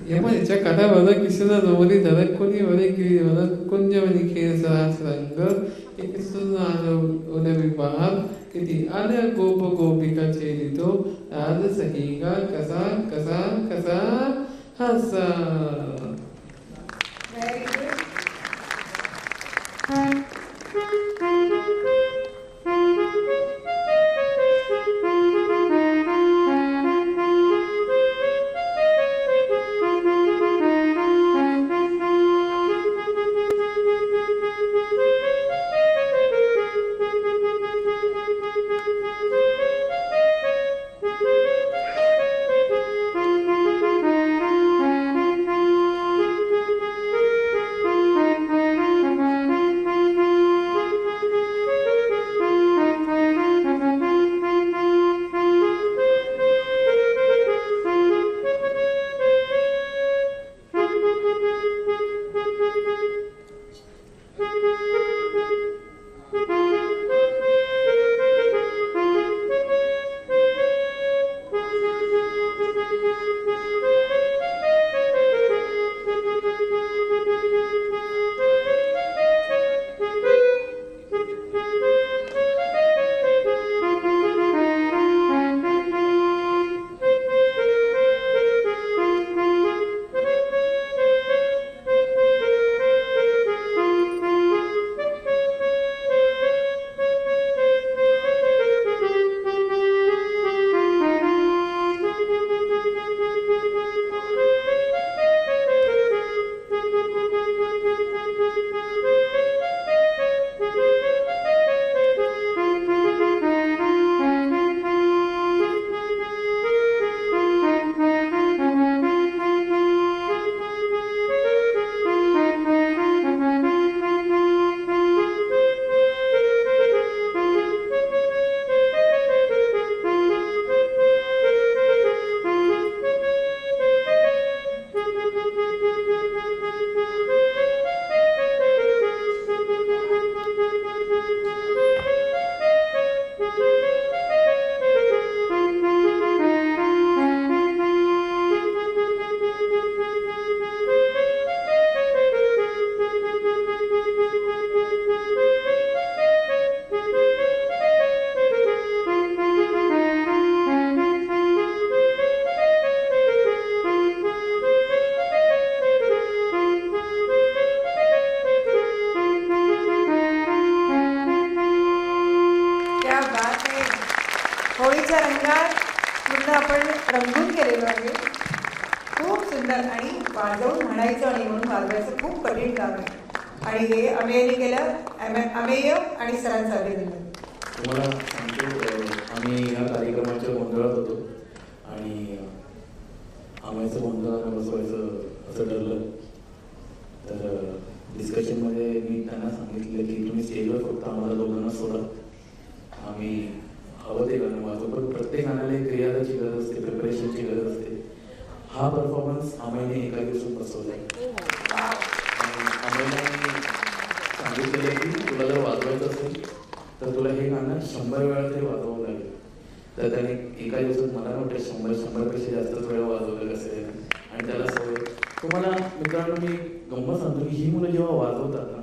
यमाच्या कथा बरं किसना जोवरी धरक कोणी वरे की वरक कुंज वनी खेळ सरास रंग एक सुना उदवी बहार किती आल्या गोप गोपिका चेरितो आज सहीगा कसा कसा कसा हसा. Very good. होळीच्या रंगात पूर्ण आपण रंगून गेलेलो आहे. खूप सुंदर. आणि वाजवून म्हणायचं आणि म्हणून वाजवायचं खूप कठीण काम आहे. आणि हे अमेयने केलं. अमेय आणि सरांचं अभिनंदन. तुम्हाला सांगतो, आम्ही या कार्यक्रमाच्या गोंधळात होतो आणि आम्हाचं गोंधळानं बसवायचं असं ठरलं. तर डिस्कशनमध्ये मी त्यांना सांगितलं की तुम्ही स्टेजवर फक्त आम्हाला दोघांना सोडा, आम्ही हवं ते गाणं वाजवू. पण प्रत्येक गाण्याला एक रियाजाची गरज असते, प्रिपरेशनची गरज असते. हा परफॉर्मन्स आम्ही एका दिवसात बसवला आहे. आम्ही सांगितलेलं की तुला जर वाजवायचं असेल तर तुला हे गाणं 100 वेळा तरी वाजवावं लागेल. तर त्याने एका दिवसात मला वाटतं 100पेक्षा जास्तच वेळा वाजवलं असेल. आणि त्याला सवय. तुम्हाला मित्रांनो मी गंमत सांगतो की ही मुलं जेव्हा वाजवतात ना,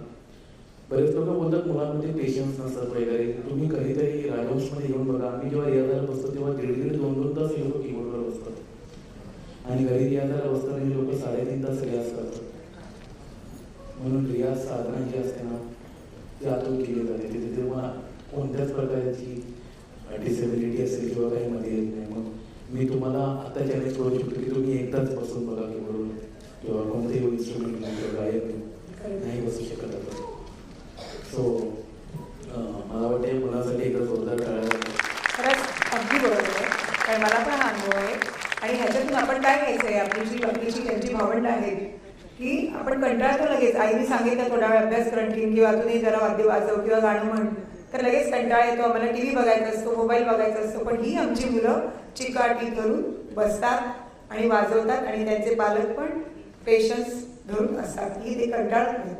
बरेच लोक बोलतात मुलांमध्ये पेशन्स नसतात वगैरे. तुम्ही कधीतरी राजवंशमध्ये येऊन बघा. आम्ही जेव्हा रियाजाला बसतो तेव्हा 1.5-2 तास हे लोक कीबोर्डवर बसतात. आणि घरी रियाजाला बसताना हे लोक 3.5 तास रियाज करतात. म्हणून रियाज साधना जी असते ना ती आतून केली जाते. तिथे तेव्हा कोणत्याच प्रकारची डिसेबिलिटी असेल किंवा काही मध्ये येत नाही. मग मी तुम्हाला आता चॅलेंज करू शकतो की तुम्ही एकदाच बसून बघा कीबोर्डवर किंवा कोणतेही इन्स्ट्रुमेंट नाही किंवा गायक नाही बसू शकत आपण. सो मला वाटते मुलांसाठी एकदा जोरदार टाळायला. खरंच अगदी बरोबर आहे. कारण मला पण हा अनुभव आहे. आणि ह्याच्यातून आपण काय घ्यायचं आहे, आपली त्यांची भावंड आहेत की आपण कंटाळतो लगेच. आईने सांगितलं थोडा वेळ अभ्यास कर किंवा तुम्ही जरा वाद्य वाजव किंवा गाणं म्हण, तर लगेच कंटाळा येतो. आम्हाला TV बघायचा असतो, मोबाईल बघायचा असतो. पण ही आमची मुलं चिकाटी धरून बसतात आणि वाजवतात आणि त्यांचे पालक पण पेशन्स धरून असतात की ते कंटाळत नाही.